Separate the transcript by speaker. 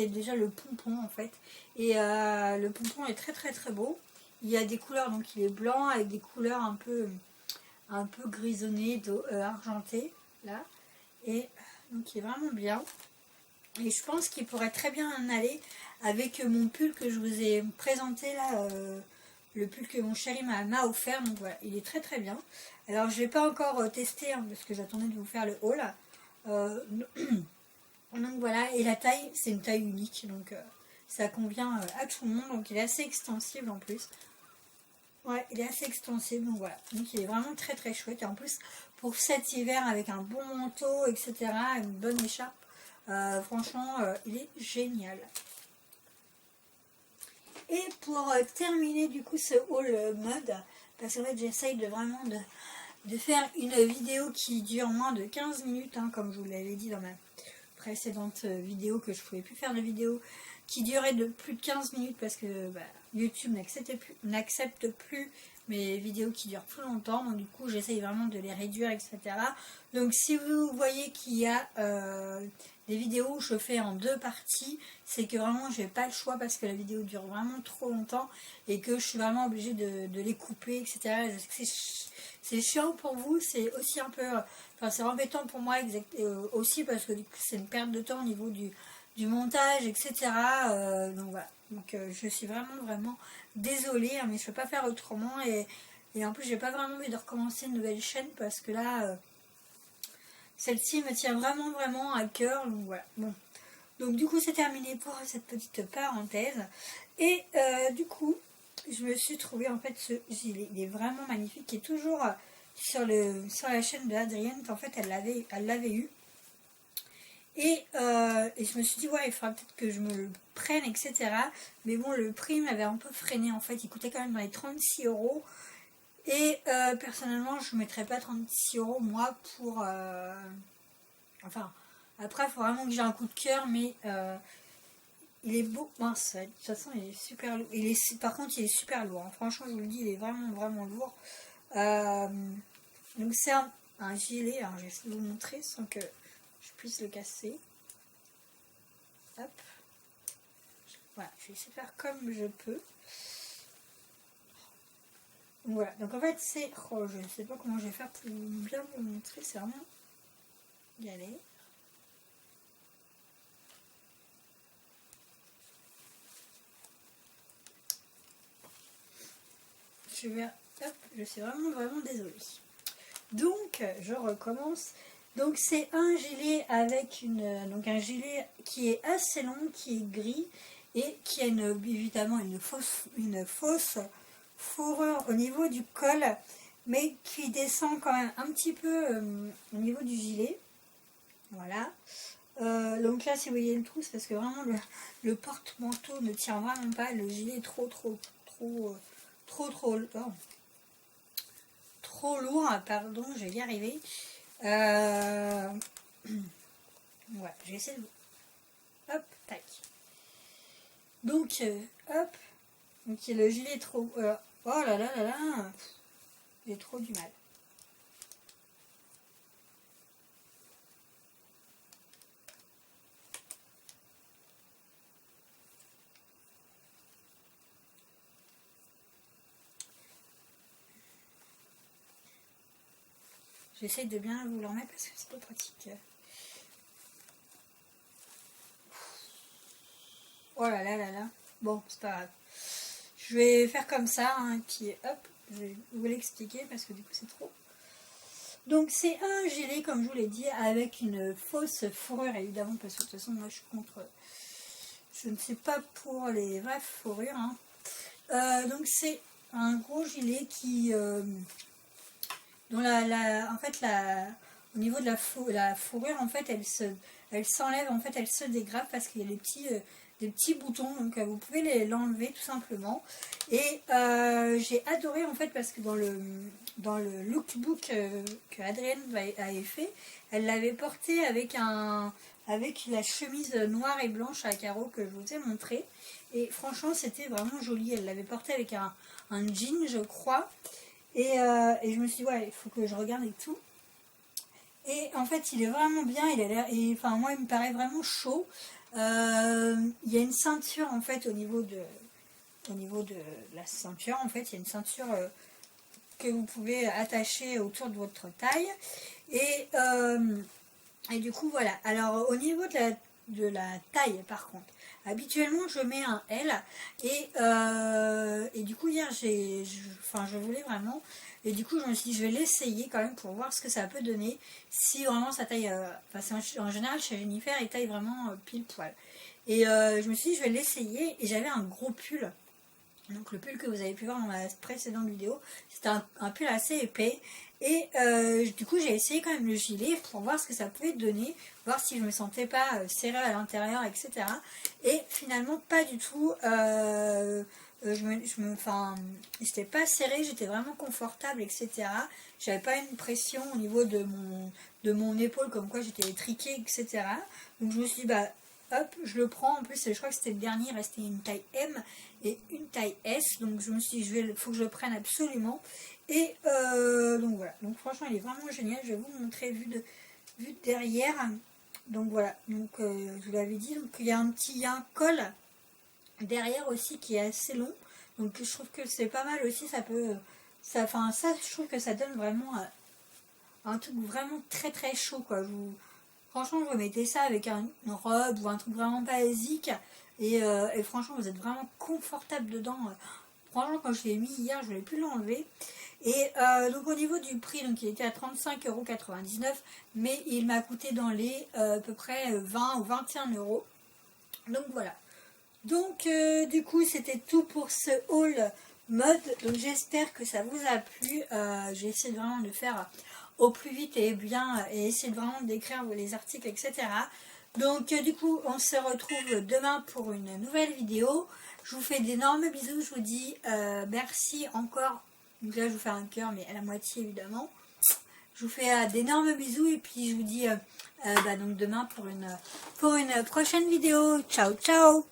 Speaker 1: déjà le pompon en fait. Et le pompon est très très très beau. Il y a des couleurs, donc il est blanc avec des couleurs un peu grisonnées, argentées là. Et donc il est vraiment bien. Et je pense qu'il pourrait très bien en aller avec mon pull que je vous ai présenté là, le pull que mon chéri m'a offert. Donc voilà, il est très très bien. Alors je ne vais pas encore tester hein, parce que j'attendais de vous faire le haul. Donc voilà, et la taille, c'est une taille unique, donc ça convient à tout le monde. Donc il est assez extensible en plus. Ouais, il est assez extensible, donc voilà. Donc il est vraiment très très chouette. Et en plus, pour cet hiver, avec un bon manteau, etc., une bonne écharpe, franchement, il est génial. Et pour terminer du coup ce haul mode, parce qu'en fait j'essaye de vraiment de faire une vidéo qui dure moins de 15 minutes, hein, comme je vous l'avais dit dans ma précédente vidéo, que je ne pouvais plus faire de vidéo qui durait de plus de 15 minutes parce que YouTube n'accepte plus mes vidéos qui durent plus longtemps. Donc du coup j'essaye vraiment de les réduire, etc. Donc si vous voyez qu'il y a des vidéos où je fais en 2 parties, c'est que vraiment j'ai pas le choix parce que la vidéo dure vraiment trop longtemps et que je suis vraiment obligée de les couper, etc. C'est chiant pour vous, c'est aussi un peu, enfin c'est embêtant pour moi aussi parce que c'est une perte de temps au niveau du montage, etc. Donc voilà, donc je suis vraiment désolée, hein, mais je ne peux pas faire autrement et en plus j'ai pas vraiment envie de recommencer une nouvelle chaîne parce que là celle-ci me tient vraiment à cœur. Donc voilà, bon, donc du coup c'est terminé pour cette petite parenthèse. Et du coup je me suis trouvé en fait ce gilet, il est vraiment magnifique, qui est toujours sur la chaîne de Adrienne. En fait elle l'avait eu. Et je me suis dit, ouais, il faudra peut-être que je me le prenne, etc. Mais bon, le prix m'avait un peu freiné, en fait. Il coûtait quand même dans les 36 €. Et personnellement, je ne mettrais pas 36 € moi pour... Enfin, après, il faut vraiment que j'ai un coup de cœur, mais il est beau. Mince, de toute façon, il est super lourd. Par contre, il est super lourd, hein. Franchement, je vous le dis, il est vraiment lourd. Donc c'est un gilet. Alors, je vais essayer de vous montrer sans que je puisse le casser. Hop. Voilà, je vais essayer de faire comme je peux. Voilà, donc en fait c'est... Oh, je ne sais pas comment je vais faire pour bien vous montrer, c'est vraiment galère. Je suis vraiment désolée. Donc, je recommence. Donc c'est un gilet avec un gilet qui est assez long, qui est gris et qui a évidemment une fausse fourrure au niveau du col, mais qui descend quand même un petit peu au niveau du gilet. Voilà. Donc là, si vous voyez le trou, c'est parce que vraiment le porte-manteau ne tient vraiment pas. Le gilet est trop lourd, pardon, je vais y arriver. Voilà, je vais essayer de... Hop, tac. Donc, hop. Donc, le gilet est trop... oh là là, j'ai trop du mal. J'essaye de bien vous le remettre parce que c'est pas pratique. Oh là là. Bon, c'est pas grave. Je vais faire comme ça, hein, et puis hop, je vais vous l'expliquer parce que du coup c'est trop. Donc c'est un gilet, comme je vous l'ai dit, avec une fausse fourrure, évidemment, parce que de toute façon moi je suis contre... Je ne sais pas pour les vraies fourrures. Hein. Donc c'est un gros gilet qui... dont en fait, au niveau de la fourrure, en fait, elle s'enlève, en fait, elle se dégrade parce qu'il y a des petits boutons, donc vous pouvez l'enlever tout simplement. Et j'ai adoré, en fait, parce que dans le lookbook que Adrienne avait fait, elle l'avait porté avec la chemise noire et blanche à carreaux que je vous ai montré. Et franchement, c'était vraiment joli. Elle l'avait porté avec un jean, je crois. Et je me suis dit, ouais, il faut que je regarde et tout. Et en fait, il est vraiment bien. Il a l'air, enfin, moi, il me paraît vraiment chaud. il y a une ceinture en fait au niveau de la ceinture, en fait il y a une ceinture que vous pouvez attacher autour de votre taille, et du coup voilà. Alors au niveau de la taille par contre, habituellement je mets un L, et du coup hier je voulais vraiment, et du coup je me suis dit je vais l'essayer quand même pour voir ce que ça peut donner, si vraiment ça taille, en général chez Jennifer il taille vraiment pile poil, et je me suis dit je vais l'essayer, et j'avais un gros pull. Donc le pull que vous avez pu voir dans la précédente vidéo, c'était un pull assez épais. Et du coup j'ai essayé quand même le gilet pour voir ce que ça pouvait donner, voir si je me sentais pas serrée à l'intérieur, etc. Et finalement pas du tout. J'étais pas serrée, j'étais vraiment confortable, etc. J'avais pas une pression au niveau de mon épaule comme quoi j'étais étriquée, etc. Donc je me suis dit bah hop, je le prends. En plus je crois que c'était le dernier, il restait une taille M et une taille S, donc je me suis dit il faut que je le prenne absolument. Et donc voilà, donc franchement il est vraiment génial. Je vais vous montrer vu de derrière. Donc voilà, donc je vous l'avais dit, donc il y a un col derrière aussi qui est assez long, donc je trouve que c'est pas mal aussi. Ça peut ça je trouve que ça donne vraiment un truc vraiment très très chaud quoi. Franchement vous mettez ça avec une robe ou un truc vraiment basique, et franchement vous êtes vraiment confortable dedans. Franchement quand je l'ai mis hier je ne voulais plus l'enlever. Et donc au niveau du prix, donc il était à 35,99 €, mais il m'a coûté dans les à peu près 20 ou 21 €. Donc voilà. Donc du coup c'était tout pour ce haul mode. Donc j'espère que ça vous a plu. J'ai essayé vraiment de faire au plus vite et bien, et essayer vraiment d'écrire les articles, etc. Donc du coup on se retrouve demain pour une nouvelle vidéo. Je vous fais d'énormes bisous. Je vous dis merci encore. Donc là je vous fais un cœur, mais à la moitié évidemment. Je vous fais d'énormes bisous, et puis je vous dis donc demain pour une prochaine vidéo. Ciao ciao.